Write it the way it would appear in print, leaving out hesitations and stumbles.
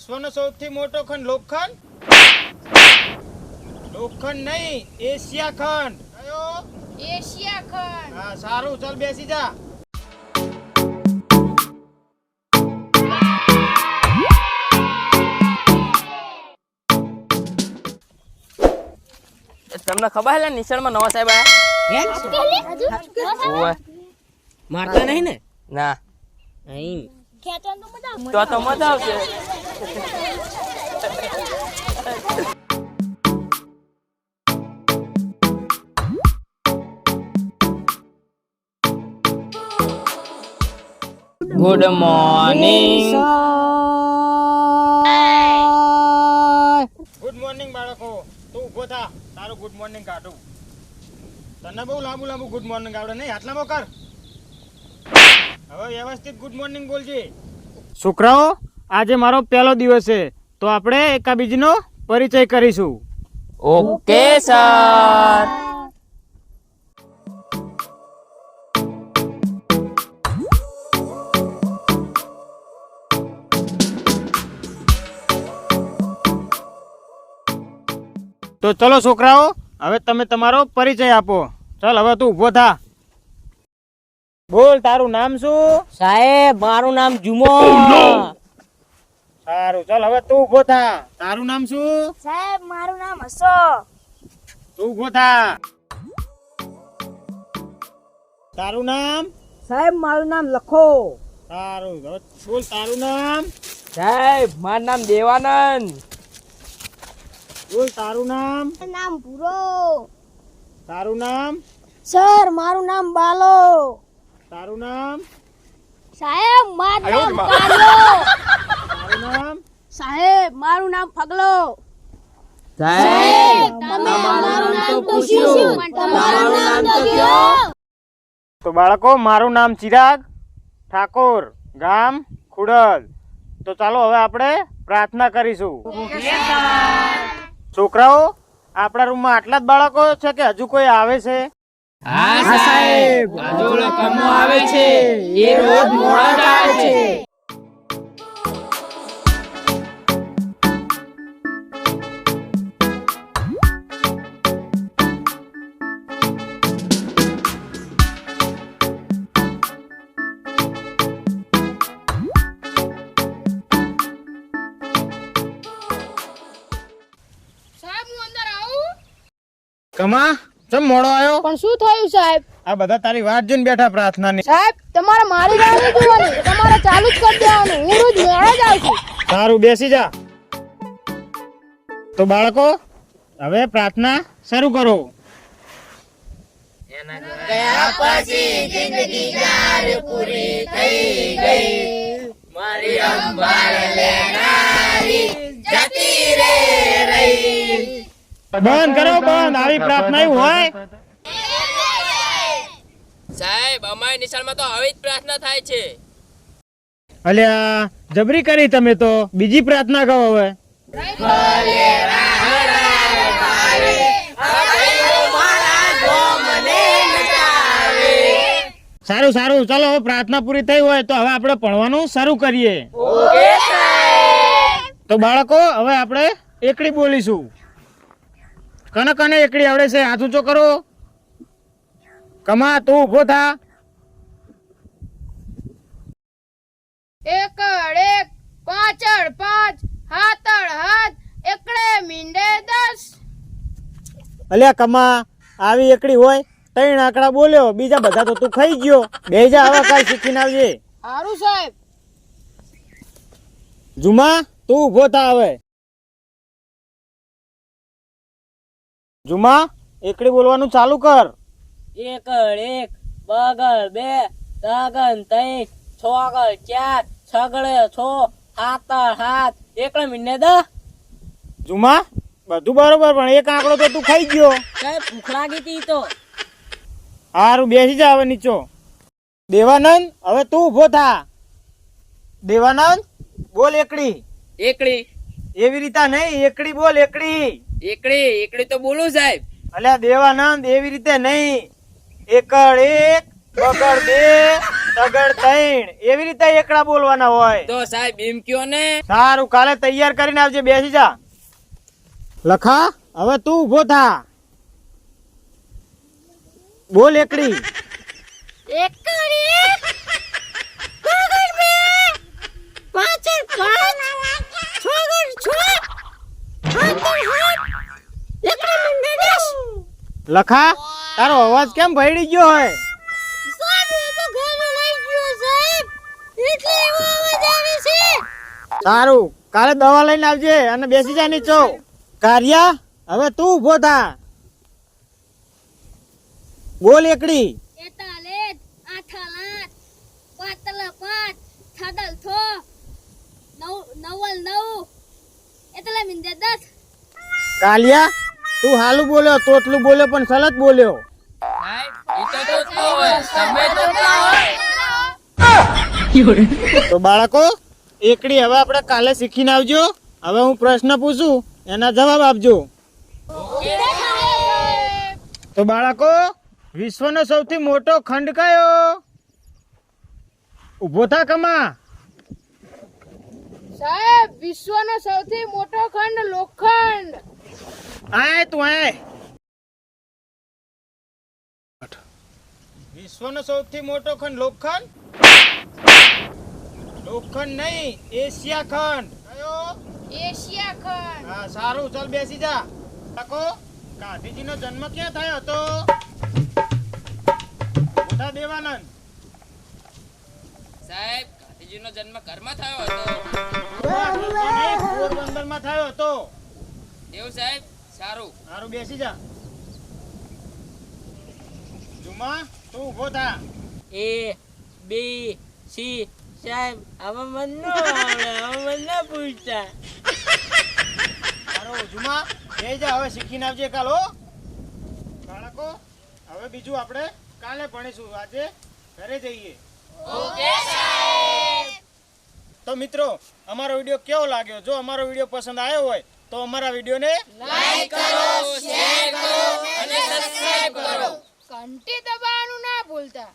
વિશ્વનો સૌથી મોટો ખંડ લોખંડ? લોખંડ નહીં, એશિયા ખંડ. કયો? એશિયા ખંડ. હા સારું, ચાલ બેસી જા. તમને ખબર છે નિશાળમાં નવા સાહેબ આયા? મારતા નહીં ને? ના. અહીં તો મજા આવશે. Good morning. ગુડ મોર્નિંગ બાળકો. તું ઊભો થા, તારું ગુડ મોર્નિંગ કાઢું. તને બહુ લાંબુ ગુડ મોર્નિંગ આવડે નહીં, આટલામાં કર. હવે વ્યવસ્થિત ગુડ મોર્નિંગ બોલજે. છોકરાઓ, આજે મારો પહેલો દિવસ છે, તો આપણે એકાબીજીનો પરિચય કરીશું. Okay sir. તો ચલો છોકરાઓ, હવે તમે તમારો પરિચય આપો. ચાલ હવે તું ઊભો થા. બોલ, તારું નામ શું? સાહેબ મારું નામ જુમો. સારું, ચાલ હવે તું ઊભો થા. તારું નામ શું? સાહેબ મારું નામ હસો. તું ઊભો થા. તારું નામ? સાહેબ મારું નામ લખો. સારું, હવે બોલ તારું નામ. સાહેબ મારું નામ દેવાનંદ. બોલ તારું નામ. નામ ભૂરો. તારું નામ. સર મારું નામ બાલો. તારું નામ. સાહેબ મારું નામ કાલો. તારું નામ. સાહેબ મારું નામ ફગલો. સાહેબ તમે અમારું નામ તો પૂછ્યું, પણ તમારું નામ તો કયો? તો બાળકો, મારું નામ ચિરાગ ઠાકોર, ગામ ખુડલ. તો ચાલો હવે આપણે પ્રાર્થના કરીશું. છોકરાઓ, આપણા રૂમમાં આટલા જ બાળકો છે કે હજુ કોઈ આવે છે? હા સાહેબ, હજુ કમો આવે છે, એ રોજ મોડા આવે છે. સાહેબ હું અંદર આવું? કમા, ચમ મોડો આવ્યો? પણ શું થયું સાહેબ? આ બધા તારી વાત જોઈને બેઠા પ્રાર્થનાની. સાહેબ તમારે મારી રાહ નહીં જોવાની, તમારે ચાલુ જ કરી દેવાનું. હું રોજ મોડો જ આવું છું. સારું, બેસી જા. તો બાળકો, હવે પ્રાર્થના શરૂ કરો. બંધ કરો, બંધ. આવી પ્રાર્થના એવું હોય? સાહેબ અમારી નિશાળમાં તો આવી જ પ્રાર્થના થાય છે. અલ્યા, જબરી કરી તમે તો. બીજી પ્રાર્થના કહો હવે. સારું સારું, ચાલો હવે પ્રાર્થના પૂરી થઈ હોય તો હવે આપણે ભણવાનું શરૂ કરીએ. તો બાળકો, હવે આપણે એકડી બોલીશું. કને કને એકડી આવડે છે? હાથ ઊંચો કરો. કમા, તું ઊભો થા. એકડ એક, પાછળ પાંચ, હાથળ હાથ, એકડે મીંડે 10. અલ્યા કમા, આવી એકડી હોય? 3 આંકડા બોલ્યો, બીજા બધા તો તું ખાઈ ગયો. બે જા, હવે કાલ શીખીને આવજે. સારું સાહેબ. જુમા, તું ઊભો થા હવે. જુમા, એકડી બોલવાનું ચાલુ કર. એકડ એક, બગલ બે, તગન ત્રણ, છોગલ ચાર, છગડે છો, હાથળ હાથ, એકડે મીંડે 10. જુમા, બધું બરોબર, પણ એક આંકડો તો તું ખાઈ ગયો. સાહેબ ભૂખ લાગી હતી તો. હારું, બેસી જા હવે નીચો. દેવાનંદ, હવે તું ઊભો થા. દેવાનંદ, બોલ એકડી. એકડી એવી રીતે નહીં, એકડી બોલ, એકડી. એકડી તો બોલું સાહેબ. અલ્યા દેવાનંદ, એવી રીતે નહીં. એકડ એક, બગડ બે તગડ ત્રણ એવી રીતે એકડા બોલવાના હોય. તો સાહેબ એમ કયો ને. સારું, કાલે તૈયાર કરીને આવજે. બેસી જા. લખા, હવે તું ઊભો થા. બોલ એકડી. લખા, તારો અવાજ કેમ ભયડી ગયો હોય? સારું, કાલે દવા લઈને આવજે અને બેસી જા નીચો. કારિયા, હવે તું ઊભો થા. બોલ એકડી. કાલિયા, તું હાલું બોલ્યો, તોતલું બોલ્યો, પણ સલત બોલ્યો. તો બાળકો, એકડી હવે આપણે કાલે શીખીને આવજો. હવે હું પ્રશ્ન પૂછું, એના જવાબ આપજો. તો બાળકો, વિશ્વનો સૌથી મોટો ખંડ કયો? ઉભો થા કમા. સાહેબ, વિશ્વનો સૌથી મોટો ખંડ લોખંડ. આય તું આય. વિશ્વનો સૌથી મોટો ખંડ લોખંડ? લોખંડ નહીં, એશિયા ખંડ. કયો? એશિયા ખંડ. હા, સારું, ચાલ બેસી જા. કાકો, ગાંધીજીનો જન્મ ક્યાં થયો હતો? મોટા દેવાનંદ. સાહેબ ગાંધીજીનો જન્મ ઘરમાં થયો હતો. પોરબંદરમાં થયો હતો. એવું સાહેબ? સારું. સારું, બેસી જા. જુમા, તું ઊભો થા. A B C સાહેબ આમાં મન ન આવડે, આમાં મન ન પૂછતા. સારું, જુમા, બેસી જા. હવે શીખીને આવજે કાલ, હો. બાળકો, હવે બીજું આપણે કાલે ભણીશું. આજે ઘરે જઈએ. તો મિત્રો, અમારો વિડીયો કેવો લાગ્યો? જો અમારો વિડીયો પસંદ આવ્યો હોય તો અમારા વિડીયોને લાઈક કરો, શેર કરો અને સબસ્ક્રાઇબ કરો. ઘંટી દબાવવાનું ના ભૂલતા.